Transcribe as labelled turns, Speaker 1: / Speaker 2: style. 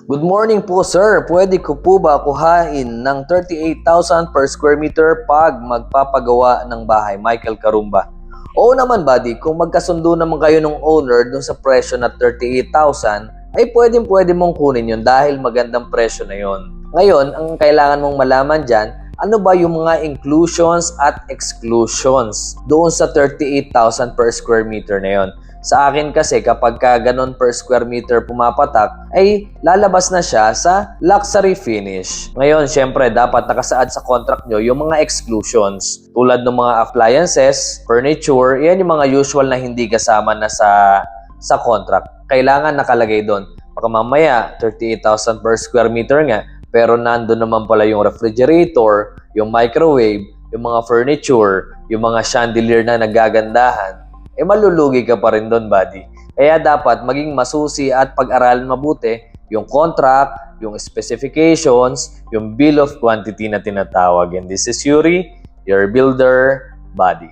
Speaker 1: Good morning po sir, pwede ko po ba kuhain ng 38,000 per square meter pag magpapagawa ng bahay? Michael Karumba. Oo naman buddy, kung magkasundo naman kayo ng owner dun sa presyo na 38,000, ay pwede mong kunin yun dahil magandang presyo na yun. Ngayon, ang kailangan mong malaman dyan, ano ba yung mga inclusions at exclusions doon sa 38,000 per square meter na yun? Sa akin kasi kapag ka ganun per square meter pumapatak, ay lalabas na siya sa luxury finish. Ngayon, syempre, dapat nakasaad sa contract nyo yung mga exclusions. Tulad ng mga appliances, furniture, yan yung mga usual na hindi kasama na sa contract. Kailangan nakalagay doon. Baka mamaya, 38,000 per square meter nga, pero nandun naman pala yung refrigerator, yung microwave, yung mga furniture, yung mga chandelier na nagagandahan, malulugi ka pa rin doon, buddy. Kaya dapat maging masusi at pag-aralan mabuti yung contract, yung specifications, yung bill of quantity na tinatawag. And this is Yuri, your builder buddy.